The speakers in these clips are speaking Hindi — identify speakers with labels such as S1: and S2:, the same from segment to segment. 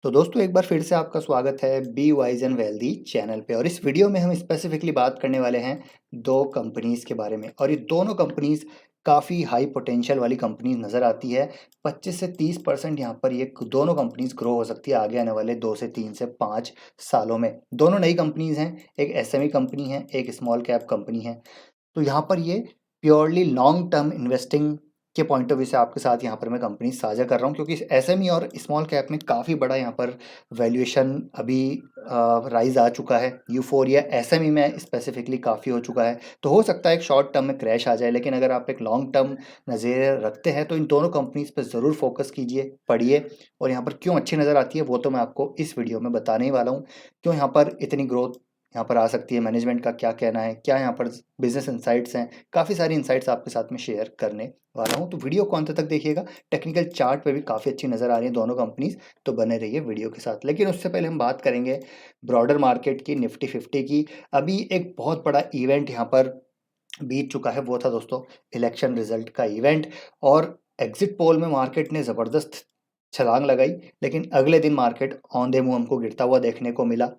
S1: तो दोस्तों एक बार फिर से आपका स्वागत है be wise and wealthy channel पे। और इस वीडियो में हम स्पेसिफिकली बात करने वाले हैं दो कंपनीज के बारे में। और ये दोनों कंपनीज काफ़ी हाई पोटेंशियल वाली कंपनीज नज़र आती है। 25 से 30% यहाँ पर ये दोनों कंपनीज ग्रो हो सकती है आगे आने वाले 2 से 3 से 5 सालों में। दोनों नई कंपनीज हैं, एक एसएमई कंपनी है, एक स्मॉल कैप कंपनी है। तो यहाँ पर ये प्योरली लॉन्ग टर्म इन्वेस्टिंग के पॉइंट ऑफ व्यू से आपके साथ यहाँ पर मैं कंपनी साझा कर रहा हूँ, क्योंकि एसएमई और स्मॉल कैप में काफ़ी बड़ा यहाँ पर वैल्यूएशन अभी राइज आ चुका है। यूफोरिया एसएमई में स्पेसिफिकली काफ़ी हो चुका है। तो हो सकता है एक शॉर्ट टर्म में क्रैश आ जाए, लेकिन अगर आप एक लॉन्ग टर्म नज़रिया रखते हैं तो इन दोनों कंपनीज पर ज़रूर फोकस कीजिए, पढ़िए। और यहाँ पर क्यों अच्छी नज़र आती है वो तो मैं आपको इस वीडियो में बताने ही वाला हूँ। क्यों यहाँ पर इतनी ग्रोथ यहाँ पर आ सकती है, मैनेजमेंट का क्या कहना है, क्या यहाँ पर बिजनेस इंसाइट्स हैं। काफ़ी सारी इंसाइट्स आपके साथ में शेयर करने वाला हूँ, तो वीडियो को अंत तक देखिएगा। टेक्निकल चार्ट पे भी काफ़ी अच्छी नज़र आ रही है दोनों कंपनीज, तो बने रहिए वीडियो के साथ। लेकिन उससे पहले हम बात करेंगे ब्रॉडर मार्केट की, निफ्टी 50 की। अभी एक बहुत बड़ा इवेंट यहाँ पर बीत चुका है, वो था दोस्तों इलेक्शन रिजल्ट का इवेंट। और एग्जिट पोल में मार्केट ने ज़बरदस्त छलांग लगाई, लेकिन अगले दिन मार्केट औंधे मुंह हमको गिरता हुआ देखने को मिला।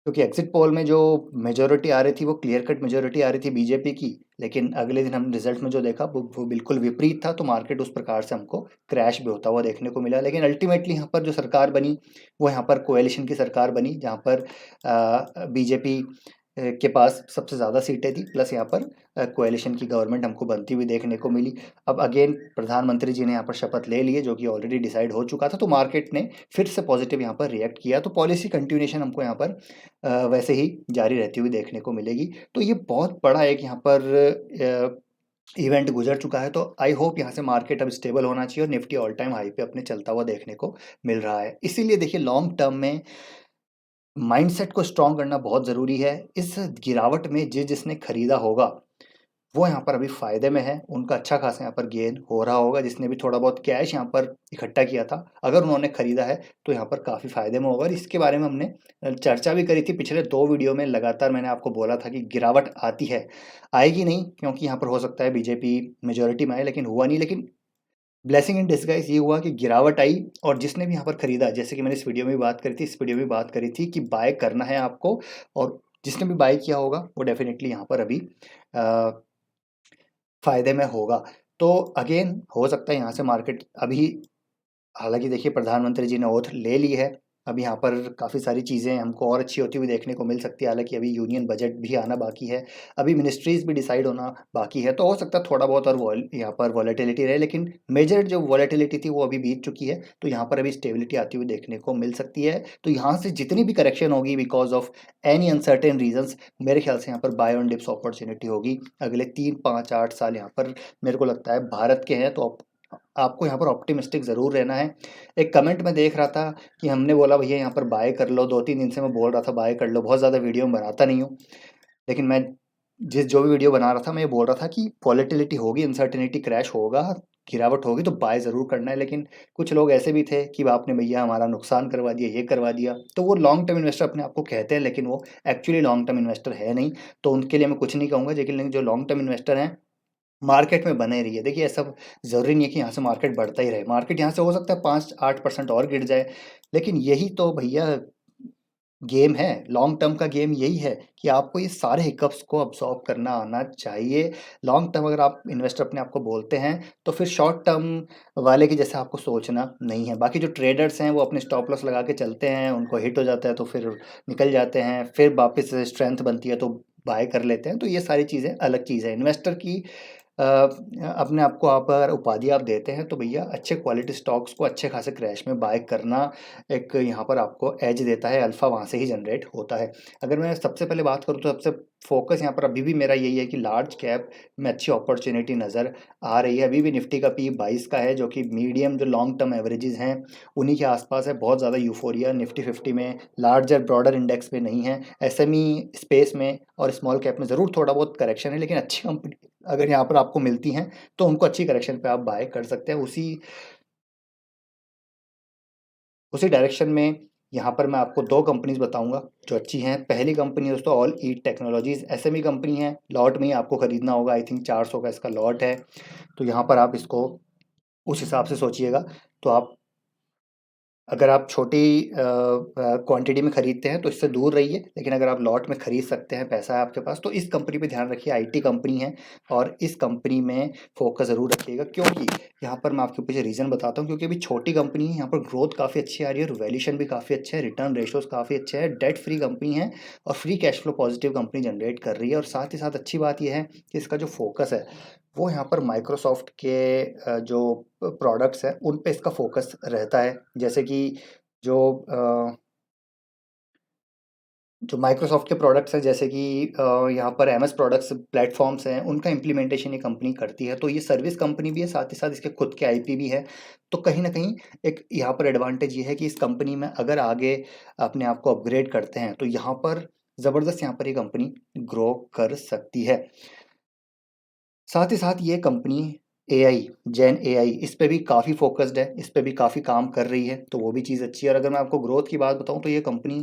S1: क्योंकि एग्जिट पोल में जो मेजोरिटी आ रही थी वो क्लियर कट मेजोरिटी आ रही थी बीजेपी की, लेकिन अगले दिन हम रिजल्ट में जो देखा वो बिल्कुल विपरीत था। तो मार्केट उस प्रकार से हमको क्रैश भी होता हुआ देखने को मिला। लेकिन अल्टीमेटली यहाँ पर जो सरकार बनी वो यहाँ पर कोएलिशन की सरकार बनी, जहाँ पर बीजेपी के पास सबसे ज़्यादा सीटें थी, प्लस यहाँ पर कोएलिशन की गवर्नमेंट हमको बनती हुई देखने को मिली। अब अगेन प्रधानमंत्री जी ने यहाँ पर शपथ ले लिए, जो कि ऑलरेडी डिसाइड हो चुका था। तो मार्केट ने फिर से पॉजिटिव यहाँ पर रिएक्ट किया। तो पॉलिसी कंटिन्यूएशन हमको यहाँ पर वैसे ही जारी रहती हुई देखने को मिलेगी। तो ये बहुत बड़ा एक यहाँ पर इवेंट गुजर चुका है। तो आई होप यहाँ से मार्केट अब स्टेबल होना चाहिए, और निफ्टी ऑल टाइम हाई पे अपने चलता हुआ देखने को मिल रहा है। इसीलिए देखिए लॉन्ग टर्म में माइंडसेट को स्ट्रॉन्ग करना बहुत ज़रूरी है। इस गिरावट में जिसने खरीदा होगा वो यहाँ पर अभी फ़ायदे में है, उनका अच्छा खासा यहाँ पर गेन हो रहा होगा। जिसने भी थोड़ा बहुत कैश यहाँ पर इकट्ठा किया था, अगर उन्होंने खरीदा है तो यहाँ पर काफ़ी फ़ायदे में होगा। और इसके बारे में हमने चर्चा भी करी थी पिछले 2 वीडियो में। लगातार मैंने आपको बोला था कि गिरावट आती है, आएगी नहीं, क्योंकि यहाँ पर हो सकता है बीजेपी मेजोरिटी में आए, लेकिन हुआ नहीं। लेकिन ब्लेसिंग इन डिस्गाइज ये हुआ कि गिरावट आई, और जिसने भी यहाँ पर खरीदा, जैसे कि मैंने इस वीडियो में भी बात करी थी, इस वीडियो में भी बात करी थी कि बाय करना है आपको। और जिसने भी बाय किया होगा वो डेफिनेटली यहाँ पर अभी फ़ायदे में होगा। तो अगेन हो सकता है यहाँ से मार्केट अभी, हालाँकि देखिए प्रधानमंत्री जी ने ओथ ले ली है। अब यहाँ पर काफ़ी सारी चीज़ें हमको और अच्छी होती हुई देखने को मिल सकती है। हालाँकि अभी यूनियन बजट भी आना बाकी है, अभी मिनिस्ट्रीज़ भी डिसाइड होना बाकी है। तो हो सकता है थोड़ा बहुत और यहाँ पर वॉलेटिलिटी रहे, लेकिन मेजर जो वॉलेटिलिटी थी वो अभी बीत चुकी है। तो यहाँ पर अभी स्टेबिलिटी आती हुई देखने को मिल सकती है। तो यहाँ से जितनी भी करेक्शन होगी because of any uncertain reasons, मेरे ख्याल से यहाँ पर बाय ऑन डिप्स अपॉर्च्युनिटी होगी अगले 3, 5, 8 साल। यहाँ पर मेरे को लगता है भारत के हैं, तो आपको यहाँ पर ऑप्टिमिस्टिक ज़रूर रहना है। एक कमेंट में देख रहा था कि हमने बोला भैया यहाँ पर बाय कर लो, 2-3 दिन से मैं बोल रहा था बाय कर लो। बहुत ज़्यादा वीडियो में बनाता नहीं हूँ, लेकिन मैं जो भी वीडियो बना रहा था मैं ये बोल रहा था कि वॉलेटिलिटी होगी, अनसर्टेनिटी, क्रैश होगा, गिरावट होगी, तो बाय ज़रूर करना है। लेकिन कुछ लोग ऐसे भी थे कि आपने भैया हमारा नुकसान करवा दिया, ये करवा दिया। तो वो लॉन्ग टर्म इन्वेस्टर अपने आप को कहते हैं, लेकिन वो एक्चुअली लॉन्ग टर्म इन्वेस्टर है नहीं। तो उनके लिए मैं कुछ नहीं कहूँगा। लेकिन जो लॉन्ग टर्म इन्वेस्टर हैं, मार्केट में बने रहिए। देखिए ऐसा ज़रूरी नहीं है कि यहाँ से मार्केट बढ़ता ही रहे। मार्केट यहाँ से हो सकता है 5-8% और गिर जाए, लेकिन यही तो भैया गेम है। लॉन्ग टर्म का गेम यही है कि आपको ये सारे हिकअप्स को अब्सॉर्ब करना आना चाहिए। लॉन्ग टर्म अगर आप इन्वेस्टर अपने आप को बोलते हैं, तो फिर शॉर्ट टर्म वाले की जैसे आपको सोचना नहीं है। बाकी जो ट्रेडर्स हैं वो अपने स्टॉप लॉस लगा के चलते हैं, उनको हिट हो जाता है तो फिर निकल जाते हैं, फिर वापस स्ट्रेंथ बनती है तो बाय कर लेते हैं। तो ये सारी चीज़ें अलग चीज़ है। इन्वेस्टर की अपने आप को आप अगर उपाधि आप देते हैं, तो भैया अच्छे क्वालिटी स्टॉक्स को अच्छे खासे क्रैश में बाय करना एक यहाँ पर आपको एज देता है। अल्फ़ा वहाँ से ही जनरेट होता है। अगर मैं सबसे पहले बात करूँ तो सबसे फोकस यहाँ पर अभी भी मेरा यही है कि लार्ज कैप में अच्छी अपॉर्चुनिटी नज़र आ रही है। अभी भी निफ्टी का पी 22 का है, जो कि मीडियम जो लॉन्ग टर्म एवरेजेस हैं उन्हीं के आसपास है। बहुत ज़्यादा यूफोरिया निफ्टी 50 में, लार्जर ब्रॉडर इंडेक्स में नहीं है। एसएमई स्पेस में और स्मॉल कैप में ज़रूर थोड़ा बहुत करेक्शन है, लेकिन अच्छी कंपनी अगर यहाँ पर आपको मिलती हैं तो उनको अच्छी करेक्शन पे आप बाय कर सकते हैं। उसी उसी डायरेक्शन में यहाँ पर मैं आपको 2 कंपनीज़ बताऊँगा जो अच्छी हैं। पहली कंपनी है दोस्तों all eat technologies, SME company है। लॉट में ही आपको खरीदना होगा, आई थिंक 400 का इसका लॉट है। तो यहाँ पर आप इसको उस हिसाब से सोचिएगा। तो आप अगर आप छोटी क्वांटिटी में खरीदते हैं तो इससे दूर रहिए, लेकिन अगर आप लॉट में खरीद सकते हैं, पैसा है आपके पास, तो इस कंपनी पे ध्यान रखिए। आईटी कंपनी है और इस कंपनी में फोकस ज़रूर रखिएगा, क्योंकि यहाँ पर मैं आपके पीछे रीज़न बताता हूँ। क्योंकि अभी छोटी कंपनी है, यहाँ पर ग्रोथ काफ़ी अच्छी आ रही है और वैल्यूशन भी काफ़ी अच्छा है, रिटर्न रेशोज काफ़ी अच्छे हैं, डेट फ्री कंपनी है और free cash flow positive company generate कर रही है। और साथ ही साथ अच्छी बात यह है कि इसका जो फोकस है वो यहाँ पर माइक्रोसॉफ्ट के जो प्रोडक्ट्स हैं उन पे इसका फोकस रहता है। जैसे कि जो जो माइक्रोसॉफ्ट के प्रोडक्ट्स हैं, जैसे कि यहाँ पर एमएस प्रोडक्ट्स प्लेटफॉर्म्स हैं, उनका इम्प्लीमेंटेशन ये कंपनी करती है। तो ये सर्विस कंपनी भी है, साथ ही साथ इसके खुद के आईपी भी है। तो कहीं ना कहीं एक यहाँ पर एडवांटेज ये है कि इस कंपनी में अगर आगे अपने आप को अपग्रेड करते हैं तो यहाँ पर ज़बरदस्त यहाँ पर ये कंपनी ग्रो कर सकती है। साथ ही साथ ये कंपनी एआई, जेन एआई, इस पे भी काफ़ी फोकस्ड है, इस पे भी काफ़ी काम कर रही है, तो वो भी चीज़ अच्छी है। और अगर मैं आपको ग्रोथ की बात बताऊँ तो ये कंपनी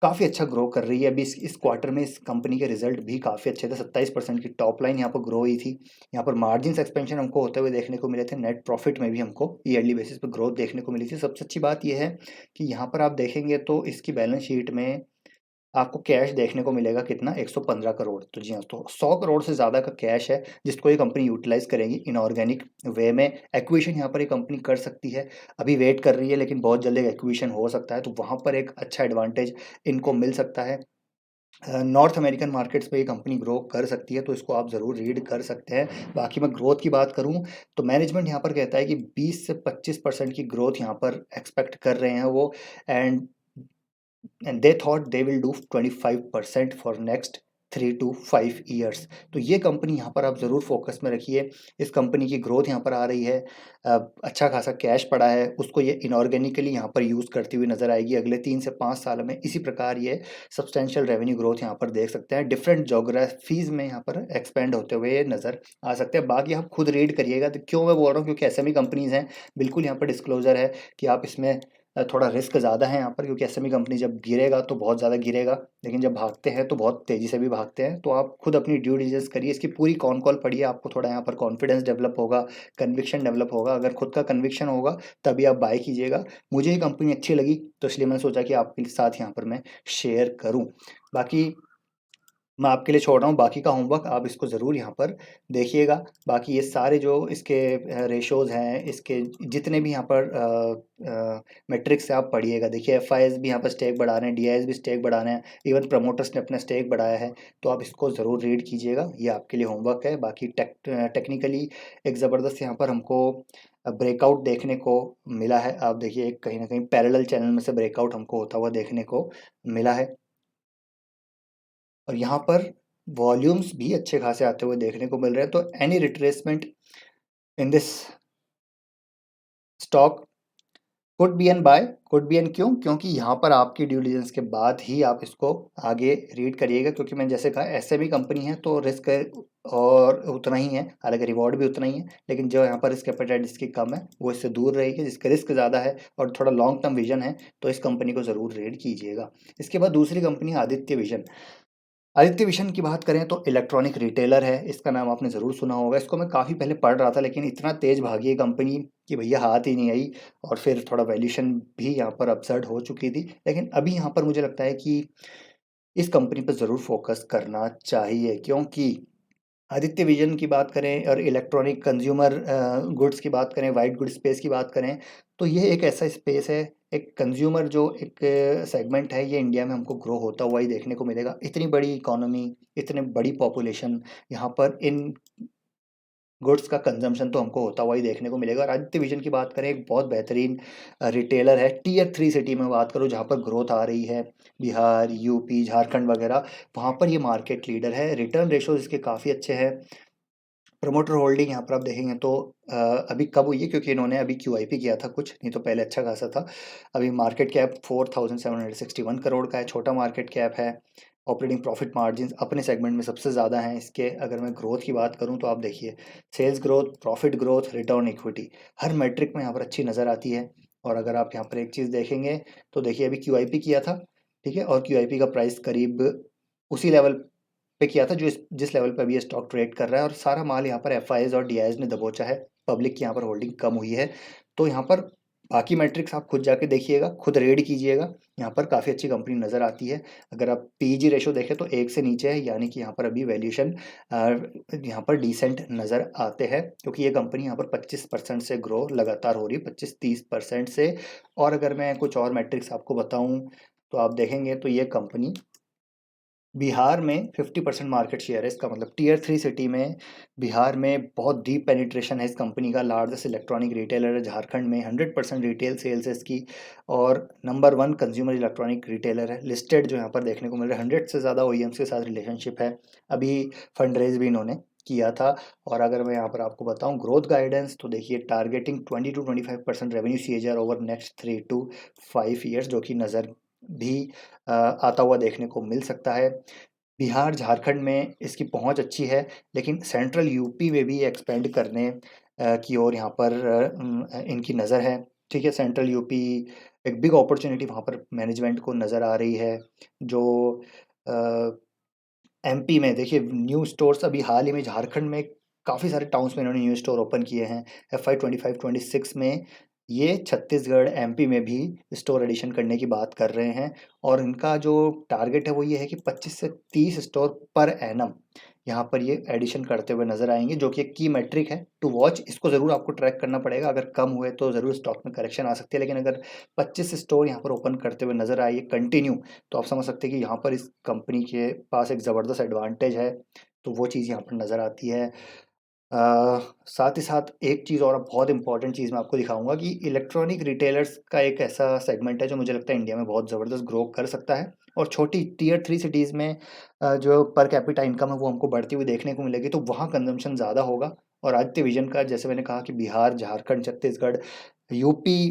S1: काफ़ी अच्छा ग्रो कर रही है। अभी इस क्वार्टर में इस कंपनी के रिजल्ट भी काफ़ी अच्छे थे। 27% की टॉप लाइन यहाँ पर ग्रो हुई थी। यहाँ पर मार्जिन्स एक्सपेंशन हमको होते हुए देखने को मिले थे। नेट प्रॉफिट में भी हमको ईयरली बेसिस पे ग्रोथ देखने को मिली थी। सबसे अच्छी बात ये है कि यहाँ पर आप देखेंगे तो इसकी बैलेंस शीट में आपको कैश देखने को मिलेगा कितना, 115 करोड़। तो जी हाँ, तो 100 करोड़ से ज़्यादा का कैश है जिसको ये कंपनी यूटिलाइज करेगी इनऑर्गेनिक वे में। एक्विजिशन यहाँ पर ये कंपनी कर सकती है, अभी वेट कर रही है, लेकिन बहुत जल्द एक एक्विजिशन हो सकता है, तो वहाँ पर एक अच्छा एडवांटेज इनको मिल सकता है। नॉर्थ अमेरिकन मार्केट्स पे ये कंपनी ग्रो कर सकती है, तो इसको आप ज़रूर रीड कर सकते हैं। बाकी मैं ग्रोथ की बात करूँ तो मैनेजमेंट यहाँ पर कहता है कि 20 से 25% की ग्रोथ यहाँ पर एक्सपेक्ट कर रहे हैं वो। And they thought they will do 25% for next 3 to 5 years। तो ये कंपनी यहाँ पर आप ज़रूर फोकस में रखिए। इस कंपनी की ग्रोथ यहाँ पर आ रही है, अच्छा खासा कैश पड़ा है, उसको ये इनऑर्गेनिकली यहाँ पर यूज़ करती हुई नज़र आएगी अगले 3 से 5 साल में। इसी प्रकार ये सब्सटेंशियल रेवेन्यू ग्रोथ यहाँ पर देख सकते हैं, डिफरेंट जोग्राफीज़ में यहाँ पर एक्सपेंड होते हुए नज़र आ सकते हैं। बाकी आप खुद रीड करिएगा। तो क्यों मैं बोल रहा हूँ, क्योंकि एसएमई कंपनीज़ हैं, बिल्कुल यहाँ पर डिस्क्लोजर है कि आप इसमें थोड़ा रिस्क ज़्यादा है यहाँ पर, क्योंकि एसएमई कंपनी जब गिरेगा तो बहुत ज़्यादा गिरेगा, लेकिन जब भागते हैं तो बहुत तेज़ी से भी भागते हैं। तो आप खुद अपनी ड्यू डिलिजेंस करिए, इसकी पूरी कॉन कॉल पढ़िए, आपको थोड़ा यहाँ पर कॉन्फिडेंस डेवलप होगा, कन्विक्शन डेवलप होगा। अगर खुद का कन्विक्शन होगा तभी आप बाय कीजिएगा। मुझे ये कंपनी अच्छी लगी तो इसलिए मैंने सोचा कि आपके साथ यहाँ पर मैं शेयर करूँ। बाकी मैं आपके लिए छोड़ रहा हूँ, बाकी का होमवर्क आप इसको ज़रूर यहाँ पर देखिएगा। बाकी ये सारे जो इसके रेशोज़ हैं, इसके जितने भी यहाँ पर मैट्रिक्स से आप पढ़िएगा। देखिए एफआईएस भी यहाँ पर स्टेक बढ़ा रहे हैं, डीआईएस भी स्टेक बढ़ा रहे हैं, इवन प्रमोटर्स ने अपना स्टेक बढ़ाया है। तो आप इसको ज़रूर रीड कीजिएगा, ये आपके लिए होमवर्क है। बाकी टेक्निकली एक ज़बरदस्त यहाँ पर हमको ब्रेकआउट देखने को मिला है। आप देखिए कहीं ना कहीं पैरेलल चैनल में से ब्रेकआउट हमको होता हुआ देखने को मिला है, और यहाँ पर वॉल्यूम्स भी अच्छे खासे आते हुए देखने को मिल रहे हैं। तो any retracement in this stock could be an buy, could be an, क्यों? क्योंकि यहाँ पर आपकी ड्यू डिलिजेंस के बाद ही आप इसको आगे रीड करिएगा। क्योंकि मैंने जैसे कहा एसएमई कंपनी है तो रिस्क और उतना ही है, हालांकि रिवॉर्ड भी उतना ही है, लेकिन जो यहाँ पर रिस्क एपेटाइट जिसकी कम है वो इससे दूर रहेगी। जिसका रिस्क ज़्यादा है और थोड़ा लॉन्ग टर्म विजन है तो इस कंपनी को ज़रूर रीड कीजिएगा। इसके बाद दूसरी कंपनी है आदित्य विजन। आदित्य विशन की बात करें तो इलेक्ट्रॉनिक रिटेलर है, इसका नाम आपने ज़रूर सुना होगा। इसको मैं काफ़ी पहले पढ़ रहा था, लेकिन इतना तेज़ भागी है कंपनी कि भैया हाथ ही नहीं आई, और फिर थोड़ा वैल्यूशन भी यहाँ पर अपसर्ड हो चुकी थी। लेकिन अभी यहाँ पर मुझे लगता है कि इस कंपनी पर ज़रूर फोकस करना चाहिए, क्योंकि आदित्य विजन की बात करें और इलेक्ट्रॉनिक कंज्यूमर गुड्स की बात करें, वाइट गुड स्पेस की बात करें, तो ये एक ऐसा स्पेस है, एक कंज्यूमर जो एक सेगमेंट है, ये इंडिया में हमको ग्रो होता हुआ ही देखने को मिलेगा। इतनी बड़ी इकोनॉमी, इतनी बड़ी पॉपुलेशन, यहाँ पर इन गुड्स का कंजम्पशन तो हमको होता हुआ ही देखने को मिलेगा। और आदित्य विजन की बात करें, एक बहुत बेहतरीन रिटेलर है। टियर 3 सिटी में बात करूँ जहाँ पर ग्रोथ आ रही है, बिहार, यूपी, झारखंड वगैरह, वहाँ पर ये मार्केट लीडर है। रिटर्न रेशोज इसके काफ़ी अच्छे हैं। प्रमोटर होल्डिंग यहाँ पर आप देखेंगे तो अभी कब हुई है, क्योंकि इन्होंने अभी क्यूआईपी किया था कुछ, नहीं तो पहले अच्छा खासा था। अभी मार्केट कैप 4761 करोड़ का है, छोटा मार्केट कैप है। ऑपरेटिंग प्रॉफिट मार्जिन अपने सेगमेंट में सबसे ज़्यादा हैं इसके। अगर मैं ग्रोथ की बात करूँ तो आप देखिए sales growth, profit growth, return equity, हर मैट्रिक में यहाँ पर अच्छी नज़र आती है। और अगर आप यहाँ पर एक चीज़ देखेंगे तो देखिए अभी क्यूआईपी किया था, ठीक है, और क्यूआईपी का प्राइस करीब उसी लेवल पे किया था जो जिस लेवल पे अभी ये स्टॉक ट्रेड कर रहा है। और सारा माल यहाँ पर एफआईआईज और डीआईज ने दबोचा है, पब्लिक की यहाँ पर होल्डिंग कम हुई है। तो यहाँ पर बाकी मैट्रिक्स आप खुद जाके देखिएगा, खुद रीड कीजिएगा। यहाँ पर काफ़ी अच्छी कंपनी नज़र आती है। अगर आप पीजी रेशो देखें तो 1 से नीचे है, यानी कि यहाँ पर अभी वैल्यूएशन यहाँ पर डिसेंट नज़र आते हैं, क्योंकि ये कंपनी यहाँ पर 25% से ग्रो लगातार हो रही है, 25-30% से। और अगर मैं कुछ और मैट्रिक्स आपको बताऊँ तो आप देखेंगे तो ये कंपनी बिहार में 50% मार्केट शेयर है। इसका मतलब टियर 3 सिटी में बिहार में बहुत डीप पेनिट्रेशन है इस कंपनी का। लार्जेस्ट इलेक्ट्रॉनिक रिटेलर है झारखंड में, 100% रिटेल सेल्स है इसकी, और नंबर 1 कंज्यूमर इलेक्ट्रॉनिक रिटेलर है। लिस्टेड जो यहाँ पर देखने को मिल रहा है, 100 से ज़्यादा ओईएम्स के साथ रिलेशनशिप है। अभी फंड रेज भी इन्होंने किया था। और अगर मैं यहाँ पर आपको बताऊँ ग्रोथ गाइडेंस, तो देखिए targeting 20-25% revenue CAGR over next 3 to 5 years, जो कि नज़र भी आता हुआ देखने को मिल सकता है। बिहार, झारखंड में इसकी पहुंच अच्छी है, लेकिन सेंट्रल यूपी में भी एक्सपेंड करने की ओर यहाँ पर इनकी नज़र है। ठीक है, सेंट्रल यूपी एक बिग अपॉर्चुनिटी वहाँ पर मैनेजमेंट को नज़र आ रही है। जो एमपी में देखिए न्यू स्टोर्स अभी हाल ही में झारखंड में काफ़ी सारे टाउन्स में इन्होंने न्यू स्टोर ओपन किए हैं। FY 25-26 में ये छत्तीसगढ़, एमपी में भी स्टोर एडिशन करने की बात कर रहे हैं। और इनका जो टारगेट है वो ये है कि 25 से 30 स्टोर पर एनम यहाँ पर ये एडिशन करते हुए नजर आएंगे, जो कि एक की मैट्रिक है टू वॉच। इसको ज़रूर आपको ट्रैक करना पड़ेगा। अगर कम हुए तो ज़रूर स्टॉक में करेक्शन आ सकती है, लेकिन अगर 25 स्टोर यहाँ पर ओपन करते हुए नजर आए कंटिन्यू, तो आप समझ सकते हैं कि यहाँ पर इस कंपनी के पास एक ज़बरदस्त एडवांटेज है। तो वो चीज़ यहाँ पर नज़र आती है। साथ ही साथ एक चीज़ और बहुत इंपॉर्टेंट चीज़ मैं आपको दिखाऊंगा कि इलेक्ट्रॉनिक रिटेलर्स का एक ऐसा सेगमेंट है जो मुझे लगता है इंडिया में बहुत ज़बरदस्त ग्रो कर सकता है। और छोटी टियर 3 सिटीज़ में जो पर कैपिटा इनकम है वो हमको बढ़ती हुई देखने को मिलेगी, तो वहाँ कंजम्पशन ज़्यादा होगा। और आदित्य विजन का, जैसे मैंने कहा कि बिहार, झारखंड, छत्तीसगढ़, यूपी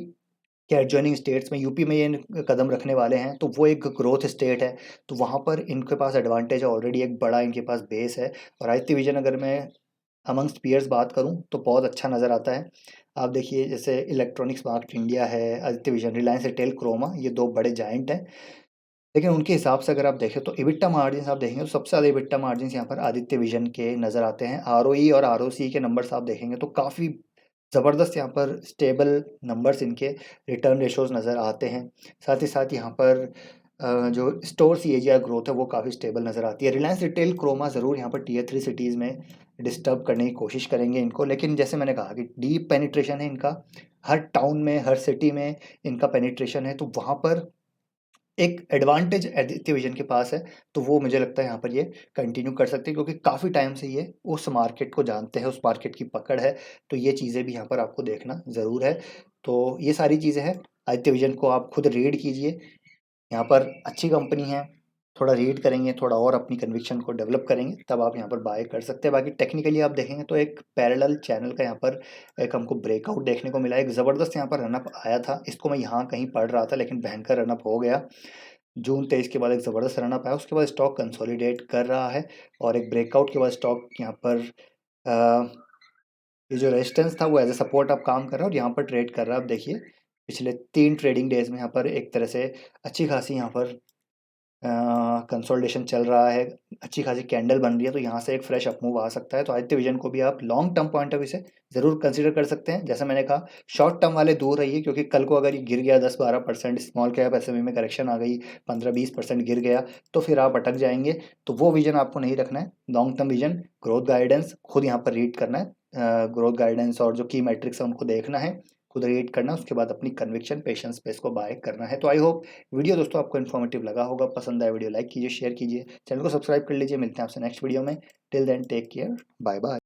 S1: के एडजॉइनिंग स्टेट्स में, यूपी में ये कदम रखने वाले हैं, तो वो एक ग्रोथ स्टेट है। तो वहाँ पर इनके पास एडवांटेज है, ऑलरेडी एक बड़ा इनके पास बेस है। और आदित्य विजन अगर मैं अमंग्स्ट पीयर्स बात करूं तो बहुत अच्छा नज़र आता है। आप देखिए जैसे इलेक्ट्रॉनिक्स मार्ट इंडिया है, Aditya vision, Reliance retail, Croma, ये 2 बड़े जायंट हैं। लेकिन उनके हिसाब से अगर आप देखें तो इबिट्टा मार्जिन्स आप देखेंगे तो सबसे ज़्यादा इबिट्टा मार्जिन्स यहाँ पर आदित्य विजन के नज़र आते हैं। आरओई और आरओसी के नंबर्स आप देखेंगे तो काफ़ी ज़बरदस्त यहाँ पर स्टेबल नंबर्स इनके रिटर्न रेशोज़ नज़र आते हैं। साथ ही साथ यहाँ पर जो स्टोर सीएजीआर ग्रोथ है वो काफ़ी स्टेबल नज़र आती है। रिलायंस रिटेल, क्रोमा ज़रूर यहाँ पर टियर 3 सिटीज़ में डिस्टर्ब करने की कोशिश करेंगे इनको, लेकिन जैसे मैंने कहा कि डीप पेनिट्रेशन है इनका, हर टाउन में, हर सिटी में इनका पेनिट्रेशन है, तो वहाँ पर एक एडवांटेज आदित्य विजन के पास है। तो वो मुझे लगता है यहाँ पर ये कंटिन्यू कर सकते हैं, क्योंकि काफ़ी टाइम से ये उस मार्केट को जानते हैं, उस मार्केट की पकड़ है। तो ये चीज़ें भी यहाँ पर आपको देखना ज़रूर है। तो ये सारी चीज़ें हैं, आदित्य विजन को आप खुद रीड कीजिए। यहाँ पर अच्छी कंपनी है, थोड़ा रीड करेंगे, थोड़ा और अपनी कन्विक्शन को डेवलप करेंगे, तब आप यहाँ पर बाय कर सकते हैं। बाकी टेक्निकली आप देखेंगे तो एक पैरेलल चैनल का यहाँ पर एक हमको ब्रेकआउट देखने को मिला। एक ज़बरदस्त यहाँ पर रनअप आया था, इसको मैं यहाँ कहीं पढ़ रहा था, लेकिन भयंकर रनअप हो गया। जून 23 के बाद एक ज़बरदस्त रनअप आया, उसके बाद स्टॉक कंसोलिडेट कर रहा है। और एक ब्रेकआउट के बाद स्टॉक यहाँ पर ये जो रेजिस्टेंस था वो एज ए सपोर्ट अब काम कर रहा है, और यहाँ पर ट्रेड कर रहा है। अब देखिए पिछले 3 ट्रेडिंग डेज में यहाँ पर एक तरह से अच्छी खासी यहाँ पर कंसोलिडेशन चल रहा है, अच्छी खासी कैंडल बन रही है, तो यहाँ से एक फ्रेश अपमूव आ सकता है। तो आदित्य विजन को भी आप long term point of view से ज़रूर कंसीडर कर सकते हैं। जैसे मैंने कहा शॉर्ट टर्म वाले दूर रहिए, क्योंकि कल को अगर ये गिर गया 10-12%, स्मॉल कैप एसएमई में करेक्शन आ गई 15-20% गिर गया, तो फिर आप अटक जाएंगे। तो वो विजन आपको नहीं रखना है। Long term vision, growth guidance खुद यहाँ पर रीड करना है। ग्रोथ गाइडेंस और जो की मैट्रिक्स है उनको देखना है, खुद रीड करना है, उसके बाद अपनी कन्विक्शन पेशेंस पे इसको बाय करना है। तो आई होप वीडियो दोस्तों आपको इन्फॉर्मेटिव लगा होगा। पसंद आया वीडियो लाइक कीजिए, शेयर कीजिए, चैनल को सब्सक्राइब कर लीजिए। मिलते हैं आपसे नेक्स्ट वीडियो में। Till then take care, bye bye.